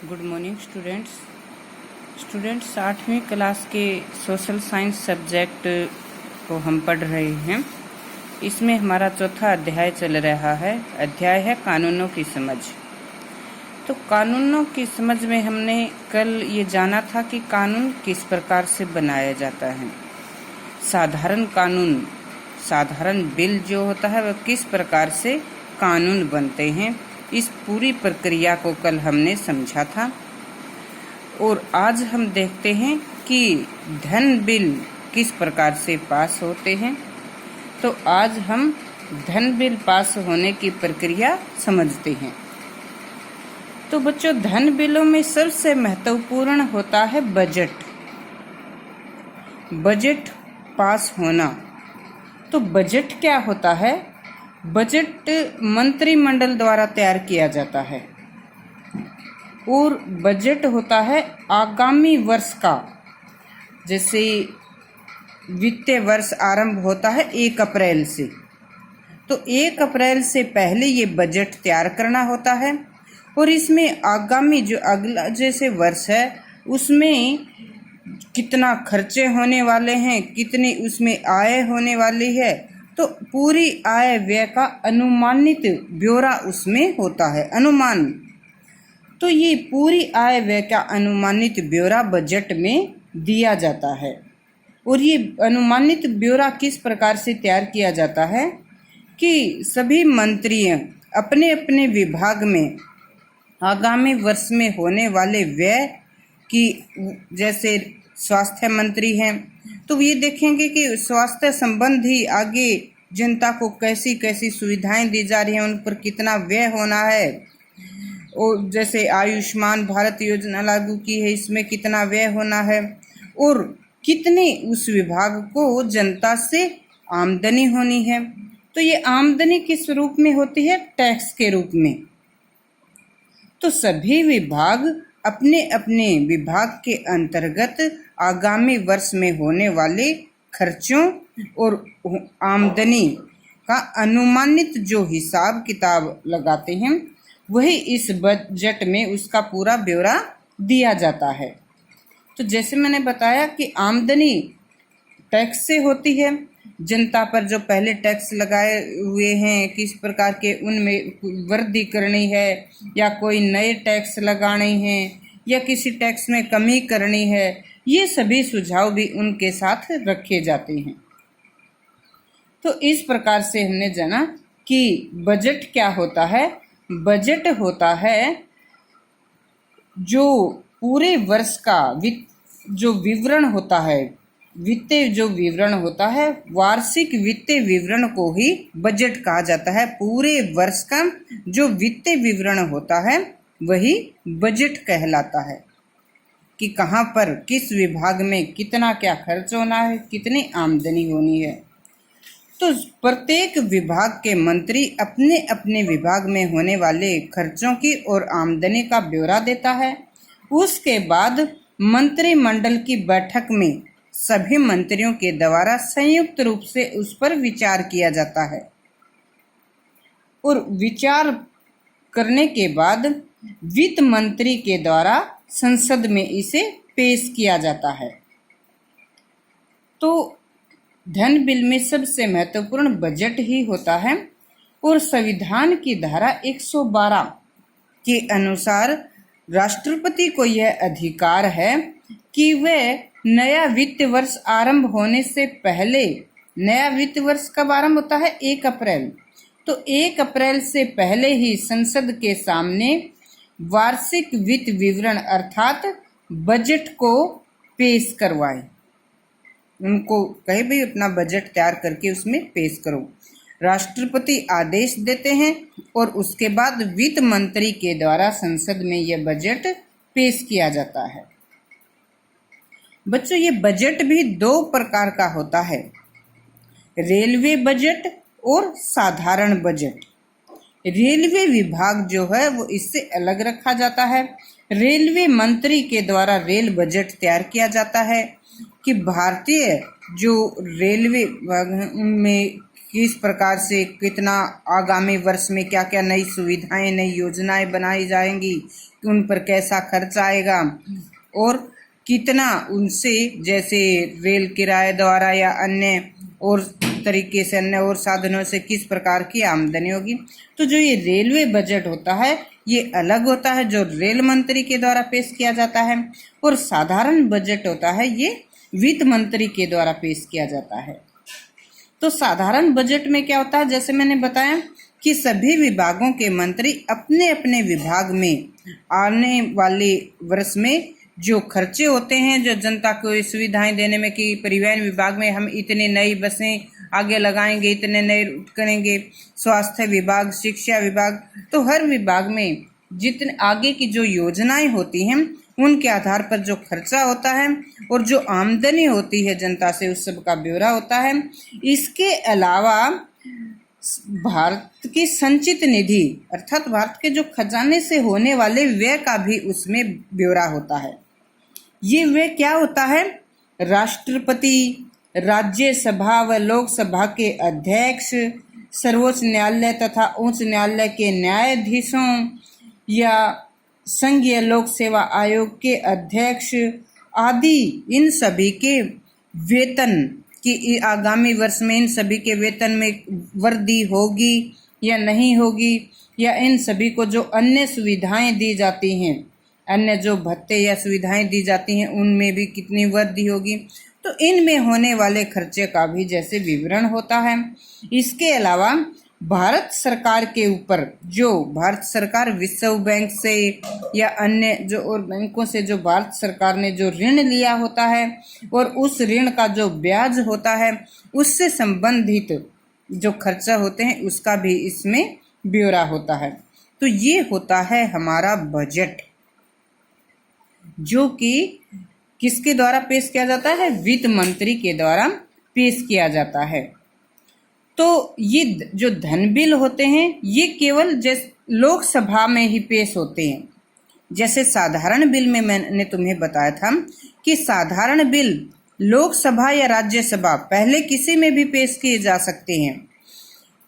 Good morning students 8वीं class के social science subject को हम पढ़ रहे हैं। इसमें हमारा चौथा अध्याय चल रहा है। अध्याय है कानूनों की समझ। तो कानूनों की समझ में हमने कल ये जाना था कि कानून किस प्रकार से बनाया जाता है। साधारण कानून, साधारण बिल जो होता है वह किस प्रकार से कानून बनते हैं, इस पूरी प्रक्रिया को कल हमने समझा था। और आज हम देखते हैं कि धन बिल किस प्रकार से पास होते हैं। तो आज हम धन बिल पास होने की प्रक्रिया समझते हैं। तो बच्चों, धन बिलों में सबसे महत्वपूर्ण होता है बजट। बजट पास होना। तो बजट क्या होता है? बजट मंत्रिमंडल द्वारा तैयार किया जाता है और बजट होता है आगामी वर्ष का। जैसे वित्तीय वर्ष आरंभ होता है 1 अप्रैल से, तो 1 अप्रैल से पहले ये बजट तैयार करना होता है और इसमें आगामी जो अगला जैसे वर्ष है उसमें कितना खर्चे होने वाले हैं, कितनी उसमें आय होने वाली है, तो पूरी आय व्यय का अनुमानित ब्यौरा उसमें होता है। अनुमान, तो ये पूरी आय व्यय का अनुमानित ब्यौरा बजट में दिया जाता है। और ये अनुमानित ब्यौरा किस प्रकार से तैयार किया जाता है कि सभी मंत्री अपने अपने विभाग में आगामी वर्ष में होने वाले व्यय की, जैसे स्वास्थ्य मंत्री हैं तो ये देखेंगे कि स्वास्थ्य संबंधी आगे जनता को कैसी कैसी सुविधाएं दी जा रही हैं, उन पर कितना व्यय होना है। और जैसे आयुष्मान भारत योजना लागू की है, इसमें कितना व्यय होना है और कितने उस विभाग को जनता से आमदनी होनी है। तो ये आमदनी किस रूप में होती है? टैक्स के रूप में। तो सभी विभाग अपने अपने विभाग के अंतर्गत आगामी वर्ष में होने वाले खर्चों और आमदनी का अनुमानित जो हिसाब किताब लगाते हैं, वही इस बजट में उसका पूरा ब्यौरा दिया जाता है। तो जैसे मैंने बताया कि आमदनी टैक्स से होती है। जनता पर जो पहले टैक्स लगाए हुए हैं, किस प्रकार के उनमें वृद्धि करनी है या कोई नए टैक्स लगाने हैं या किसी टैक्स में कमी करनी है, ये सभी सुझाव भी उनके साथ रखे जाते हैं। तो इस प्रकार से हमने जाना कि बजट क्या होता है। बजट होता है जो पूरे वर्ष का जो विवरण होता है, वित्तीय जो विवरण होता है, वार्षिक वित्तीय विवरण को ही बजट कहा जाता है। पूरे वर्ष का जो वित्तीय विवरण होता है वही बजट कहलाता है कि कहाँ पर किस विभाग में कितना क्या खर्च होना है, कितनी आमदनी होनी है। तो प्रत्येक विभाग के मंत्री अपने अपने विभाग में होने वाले खर्चों की और आमदनी का ब्यौरा देता है। उसके बाद मंत्रिमंडल की बैठक में सभी मंत्रियों के द्वारा संयुक्त रूप से उस पर विचार किया जाता है और विचार करने के बाद वित्त मंत्री के द्वारा संसद में इसे पेश किया जाता है। तो धन बिल में सबसे महत्वपूर्ण बजट ही होता है और संविधान की धारा 112 के अनुसार राष्ट्रपति को यह अधिकार है कि वह नया वित्त वर्ष आरंभ होने से पहले, नया वित्त वर्ष कब आरंभ होता है? 1 अप्रैल। तो 1 अप्रैल से पहले ही संसद के सामने वार्षिक वित्त विवरण अर्थात बजट को पेश करवाए। उनको कहे भी अपना बजट तैयार करके उसमें पेश करो। राष्ट्रपति आदेश देते हैं और उसके बाद वित्त मंत्री के द्वारा संसद में यह बजट पेश किया जाता है। बच्चों, ये बजट भी 2 प्रकार का होता है, रेलवे बजट और साधारण बजट। रेलवे विभाग जो है वो इससे अलग रखा जाता है। रेलवे मंत्री के द्वारा रेल बजट तैयार किया जाता है कि भारतीय जो रेलवे में किस प्रकार से कितना आगामी वर्ष में क्या क्या नई सुविधाएं, नई योजनाएं बनाई जाएंगी, उन पर कैसा खर्च आएगा और कितना उनसे जैसे रेल किराए द्वारा या अन्य और तरीके से अन्य और साधनों से किस प्रकार की आमदनी होगी। तो जो ये रेलवे बजट होता है ये अलग होता है, जो रेल मंत्री के द्वारा पेश किया जाता है, और साधारण बजट होता है ये वित्त मंत्री के द्वारा पेश किया जाता है। तो साधारण बजट में क्या होता है, जैसे मैंने बताया कि सभी विभागों के मंत्री अपने अपने विभाग में आने वाले वर्ष में जो खर्चे होते हैं, जो जनता को सुविधाएं देने में, कि परिवहन विभाग में हम इतने नई बसें आगे लगाएंगे, इतने नए रूट करेंगे, स्वास्थ्य विभाग, शिक्षा विभाग, तो हर विभाग में जितने आगे की जो योजनाएं होती हैं उनके आधार पर जो खर्चा होता है और जो आमदनी होती है जनता से उस सब का ब्यौरा होता है। इसके अलावा भारत की संचित निधि अर्थात भारत के जो खजाने से होने वाले व्यय का भी उसमें ब्यौरा होता है। ये व्यय क्या होता है, राष्ट्रपति, राज्यसभा व लोकसभा के अध्यक्ष, सर्वोच्च न्यायालय तथा उच्च न्यायालय के न्यायाधीशों या संघीय लोक सेवा आयोग के अध्यक्ष आदि, इन सभी के वेतन कि आगामी वर्ष में इन सभी के वेतन में वृद्धि होगी या नहीं होगी, या इन सभी को जो अन्य सुविधाएं दी जाती हैं, अन्य जो भत्ते या सुविधाएं दी जाती हैं उनमें भी कितनी वृद्धि होगी, तो इनमें होने वाले खर्चे का भी जैसे विवरण होता है। इसके अलावा भारत सरकार के ऊपर जो भारत सरकार विश्व बैंक से या अन्य जो और बैंकों से जो भारत सरकार ने जो ऋण लिया होता है और उस ऋण का जो ब्याज होता है उससे संबंधित जो खर्चा होते हैं उसका भी इसमें ब्यौरा होता है। तो ये होता है हमारा बजट, जो कि किसके द्वारा पेश किया जाता है, वित्त मंत्री के द्वारा पेश किया जाता है। तो ये जो धन बिल होते हैं ये केवल लोकसभा में ही पेश होते हैं। जैसे साधारण बिल में मैंने तुम्हें बताया था कि साधारण बिल लोकसभा या राज्यसभा पहले किसी में भी पेश किए जा सकते हैं।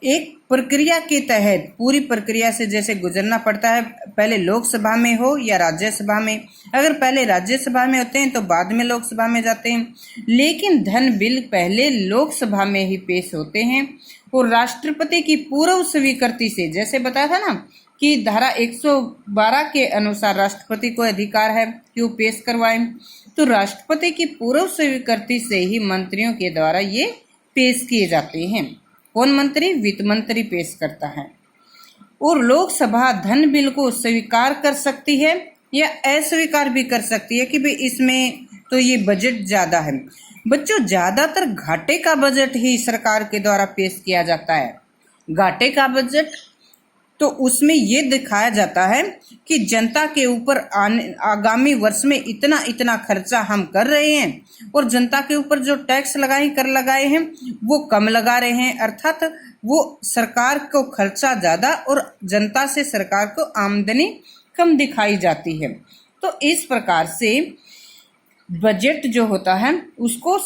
एक प्रक्रिया के तहत पूरी प्रक्रिया से जैसे गुजरना पड़ता है, पहले लोकसभा में हो या राज्यसभा में। अगर पहले राज्यसभा में होते हैं तो बाद में लोकसभा में जाते हैं, लेकिन धन बिल पहले लोकसभा में ही पेश होते हैं और राष्ट्रपति की पूर्व स्वीकृति से, जैसे बताया था ना कि धारा 112 के अनुसार राष्ट्रपति को अधिकार है कि वो पेश करवाएं, तो राष्ट्रपति की पूर्व स्वीकृति से ही मंत्रियों के द्वारा ये पेश किए जाते हैं। कौन मंत्री, वित्त मंत्री पेश करता है। और लोकसभा धन बिल को स्वीकार कर सकती है या अस्वीकार भी कर सकती है कि भाई इसमें तो ये बजट ज्यादा है। बच्चों, ज्यादातर घाटे का बजट ही सरकार के द्वारा पेश किया जाता है। घाटे का बजट तो उसमें ये दिखाया जाता है कि जनता के ऊपर आगामी वर्ष में इतना इतना खर्चा हम कर रहे हैं और जनता के ऊपर जो टैक्स कर लगाए हैं वो कम लगा रहे हैं, अर्थात वो सरकार को खर्चा ज्यादा और जनता से सरकार को आमदनी कम दिखाई जाती है। तो इस प्रकार से बजट जो होता है उसको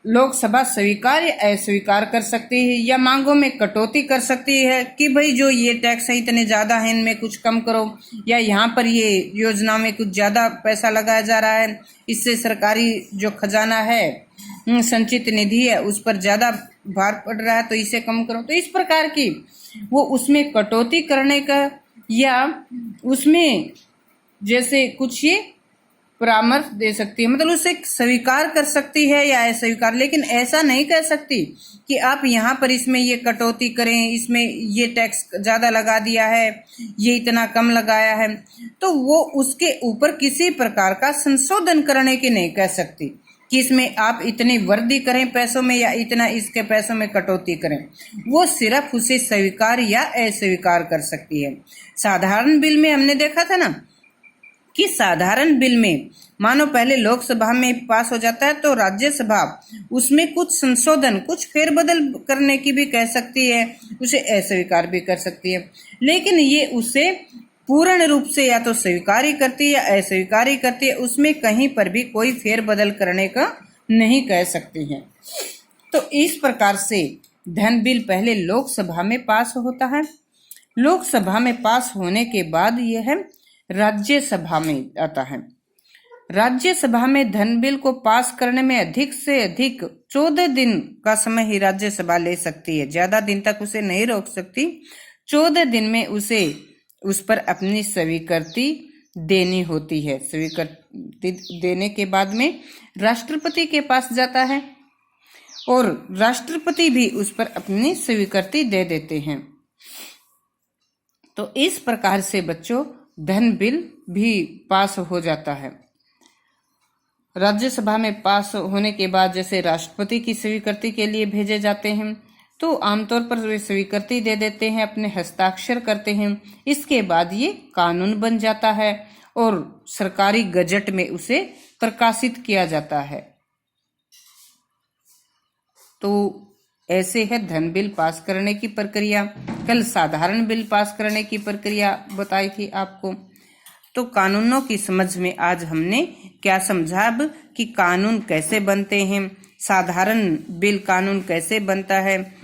लोकसभा स्वीकार या अस्वीकार कर सकती है या मांगों में कटौती कर सकती है कि भाई जो ये टैक्स है इतने ज़्यादा है इनमें कुछ कम करो, या यहाँ पर ये योजना में कुछ ज़्यादा पैसा लगाया जा रहा है, इससे सरकारी जो खजाना है संचित निधि है उस पर ज़्यादा भार पड़ रहा है तो इसे कम करो। तो इस प्रकार की वो उसमें कटौती करने का या उसमें जैसे कुछ ये परामर्श दे सकती है, मतलब उसे स्वीकार कर सकती है या अस्वीकार, लेकिन ऐसा नहीं कह सकती कि आप यहाँ पर इसमें ये कटौती करें, इसमें ये टैक्स ज़्यादा लगा दिया है, ये इतना कम लगाया है, तो वो उसके ऊपर किसी प्रकार का संशोधन करने की नहीं कह सकती कि इसमें आप इतनी वृद्धि करें पैसों में या इतना इसके पैसों में कटौती करें। वो सिर्फ उसे स्वीकार या अस्वीकार कर सकती है। साधारण बिल में हमने देखा था ना कि साधारण बिल में मानो पहले लोकसभा में पास हो जाता है तो राज्यसभा उसमें कुछ संशोधन, कुछ फेरबदल करने की भी कह सकती है, उसे अस्वीकार भी कर सकती है, लेकिन ये उसे पूर्ण रूप से या तो स्वीकार ही करती है या अस्वीकार ही करती है, उसमें कहीं पर भी कोई फेरबदल करने का नहीं कह सकती है। तो इस प्रकार से धन बिल पहले लोकसभा में पास होता है। लोकसभा में पास होने के बाद यह राज्यसभा में आता है। राज्यसभा में धन बिल को पास करने में अधिक से अधिक 14 दिन का समय ही राज्यसभा ले सकती है, ज्यादा दिन तक उसे नहीं रोक सकती। 14 दिन में उसे उस पर अपनी स्वीकृति देनी होती है। स्वीकृति देने के बाद में राष्ट्रपति के पास जाता है और राष्ट्रपति भी उस पर अपनी स्वीकृति दे देते हैं। तो इस प्रकार से बच्चों धन बिल भी पास हो जाता है। राज्यसभा में पास होने के बाद जैसे राष्ट्रपति की स्वीकृति के लिए भेजे जाते हैं, तो आमतौर पर वे स्वीकृति दे देते हैं, अपने हस्ताक्षर करते हैं। इसके बाद ये कानून बन जाता है और सरकारी गजट में उसे प्रकाशित किया जाता है। तो ऐसे है धन बिल पास करने की प्रक्रिया। कल साधारण बिल पास करने की प्रक्रिया बताई थी आपको। तो कानूनों की समझ में आज हमने क्या समझा अब कि कानून कैसे बनते हैं, साधारण बिल कानून कैसे बनता है,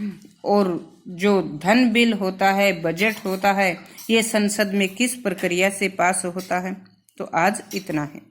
और जो धन बिल होता है, बजट होता है, ये संसद में किस प्रक्रिया से पास होता है। तो आज इतना है।